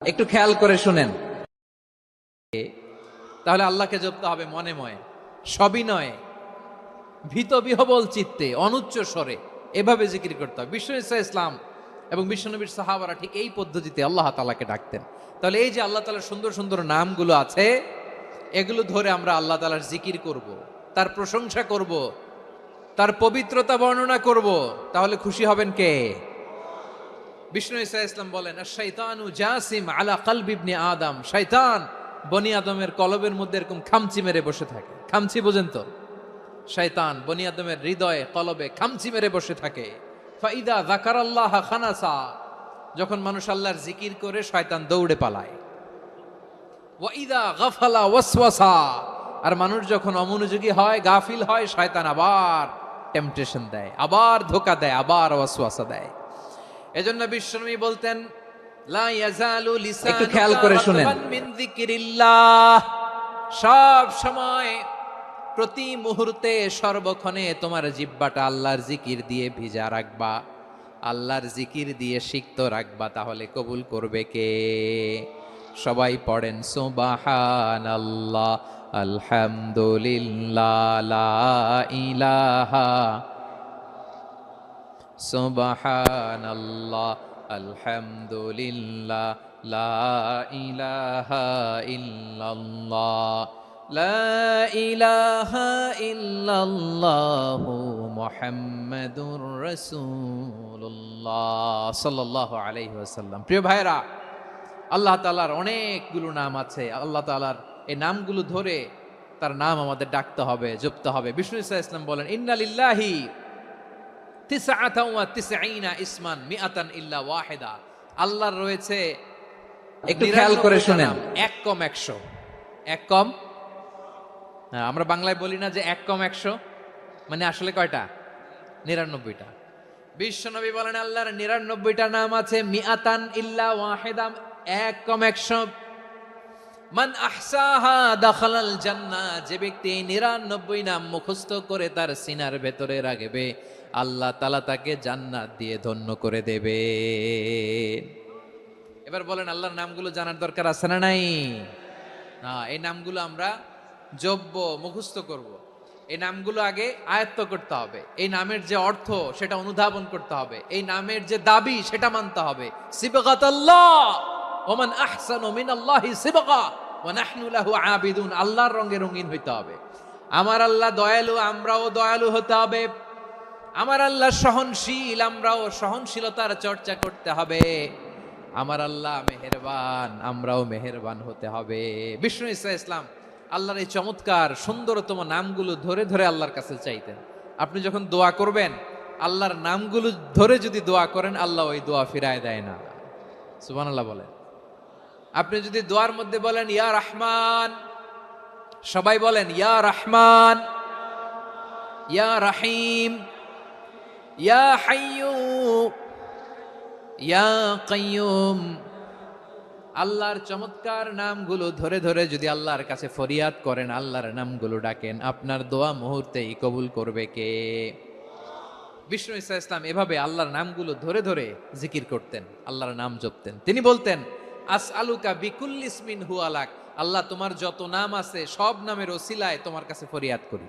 একটু খেয়াল করে শুনেন, তাহলে আল্লাহকে জপতে হবে মনে ময়ে, সবিনয়ে, ভীত বিহবল চিত্তে, অনুচ্চ স্বরে, এভাবে জিকির করতে হবে। বিশ্ব ইসলাম এবং বিশ্বনবীর সাহাবারা ঠিক এই পদ্ধতিতে আল্লাহ তাআলাকে ডাকতেন। তাহলে এই যে আল্লাহ তাআলার সুন্দর সুন্দর নামগুলো আছে, এগুলো ধরে আমরা আল্লাহ তাআলার জিকির করব, তার প্রশংসা করব, তার পবিত্রতা বর্ণনা করব, তাহলে খুশি হবেন কে? বিষ্ণু ঈসা ইসলাম বলেন, আশ-শাইতানু জাসিম আলা কলবি ইবনে আদম, শয়তান বনি আদমের কলবের মধ্যে এরকম খামচি মেরে বসে থাকে। খামচি বোঝেন তো? শয়তান বনি আদমের হৃদয়ে কলবে খামচি মেরে বসে থাকে। ফাইদা যাকারাল্লাহ খানাসা, যখন মানুষ আল্লাহর জিকির করে শয়তান দৌড়ে পালায়। ওয়া ইদা গাফালা ওয়াসওয়াসা, আর মানুষ যখন অমনোযোগী হয়, গাফিল হয়, শয়তান আবার টেম্পটেশন দেয়, আবার ধোঁকা দেয়, আবার ওয়াসওয়াসা দেয়। এজন্য বিশ্বনবী বলতেন, লা ইয়াজালু লিসানুকা একটু খেয়াল করে শুনেন। রাতবান মিন যিকিরিল্লাহ, সব সময়, প্রতি মুহূর্তে, সর্বক্ষণে তোমার জিহ্বাটা আল্লাহর জিকির দিয়ে ভিজা রাখবা, আল্লাহর জিকির দিয়ে সিক্ত রাখবা, তাহলে কবুল করবে কে? সবাই পড়েন সুবহানাল্লাহ, আলহামদুলিল্লাহ, লা ইলাহা, সুবহানাল্লাহ, আলহামদুলিল্লাহ, লা ইলাহা ইল্লাল্লাহ, লা ইলাহা ইল্লাল্লাহু মুহাম্মাদুর রাসূলুল্লাহ সাল্লাল্লাহু আলাইহি ওয়াসাল্লাম। প্রিয় ভাইরা, আল্লাহ তাআলার অনেকগুলো নাম আছে। আল্লাহ তাআলার এই নামগুলো ধরে তার নাম আমাদের ডাকতে হবে, জপতে হবে। বিষ্ণু ইসলাম বলেন, ইন্না লিল্লাহি তিসআতাও ওয়া তিসঈনা ইসমান মিআতান ইল্লা ওয়াহিদা, আল্লাহর রয়েছে, একটু খেয়াল করে শুনেন, এক কম 100। এক কম, আমরা বাংলায় বলি না যে এক কম 100, মানে আসলে কয়টা? 99টা। বিশ্বনবী বলেন, আল্লাহর 99টা নাম আছে, মিআতান ইল্লা ওয়াহিদা, এক কম 100। মান আহসাহা দাখালাল জান্নাহ, যে ব্যক্তি 99 নাম মুখস্থ করে তার সিনার ভেতরে রাখবে, আল্লাহ তাআলা তাকে জান্নাত দিয়ে ধন্য করে দেবে। এবার বলেন, আল্লাহর নামগুলো জানার দরকার আছে না নাই? না, এই নামগুলো আমরা জপব, মুখস্থ করব। এই নামগুলো আগে আয়ত্ত করতে হবে। এই নামের যে অর্থ সেটা অনুধাবন করতে হবে। এই নামের যে দাবি সেটা মানতে হবে। সিবগাতাল্লাহ, ওমান আহসানু মিনাল্লাহি সিবগা ওয়া নাহনু লাহু আবিদুন, আল্লাহর রঙে রঙিন হইতে হবে। আমার আল্লাহ দয়ালু, আমরাও দয়ালু হতে হবে। আমার আল্লাহ সহনশীল, আমরাও সহনশীলতার চর্চা করতে হবে। আমার আল্লাহ মেহেরবান, আমরাও মেহেরবান হতে হবে। বিষ্ণু ঈসা ইসলাম আল্লাহর এই চমৎকার সুন্দরতম নামগুলো ধরে ধরে আল্লাহর কাছে চাইতেন। আপনি যখন দোয়া করবেন, আল্লাহর নামগুলো ধরে যদি দোয়া করেন, আল্লাহ ওই দোয়া ফিরায় দেয় না। সুবহানাল্লাহ বলেন। আপনি যদি দোয়ার মধ্যে বলেন ইয়া রহমান, সবাই বলেন ইয়া রহমান, ইয়া রহিম, ইয়া হাইয়্যু, ইয়া কাইয়্যুম, আল্লাহর চমৎকার নামগুলো ধরে ধরে যদি আল্লাহর কাছে ফরিয়াদ করেন, আল্লাহর নামগুলো ডাকেন, আপনার দোয়া মুহূর্তেই কবুল করবে কে? বিষ্ণু ঈসা ইসলাম এভাবে আল্লাহর নামগুলো ধরে ধরে জিকির করতেন, আল্লাহর নাম জপতেন। তিনি বলতেন, আসআলুকা বিকুল্লি ইসমিন হুয়া লাক, আল্লাহ তোমার যত নাম আছে সব নামের ওসিলায় তোমার কাছে ফরিয়াদ করি।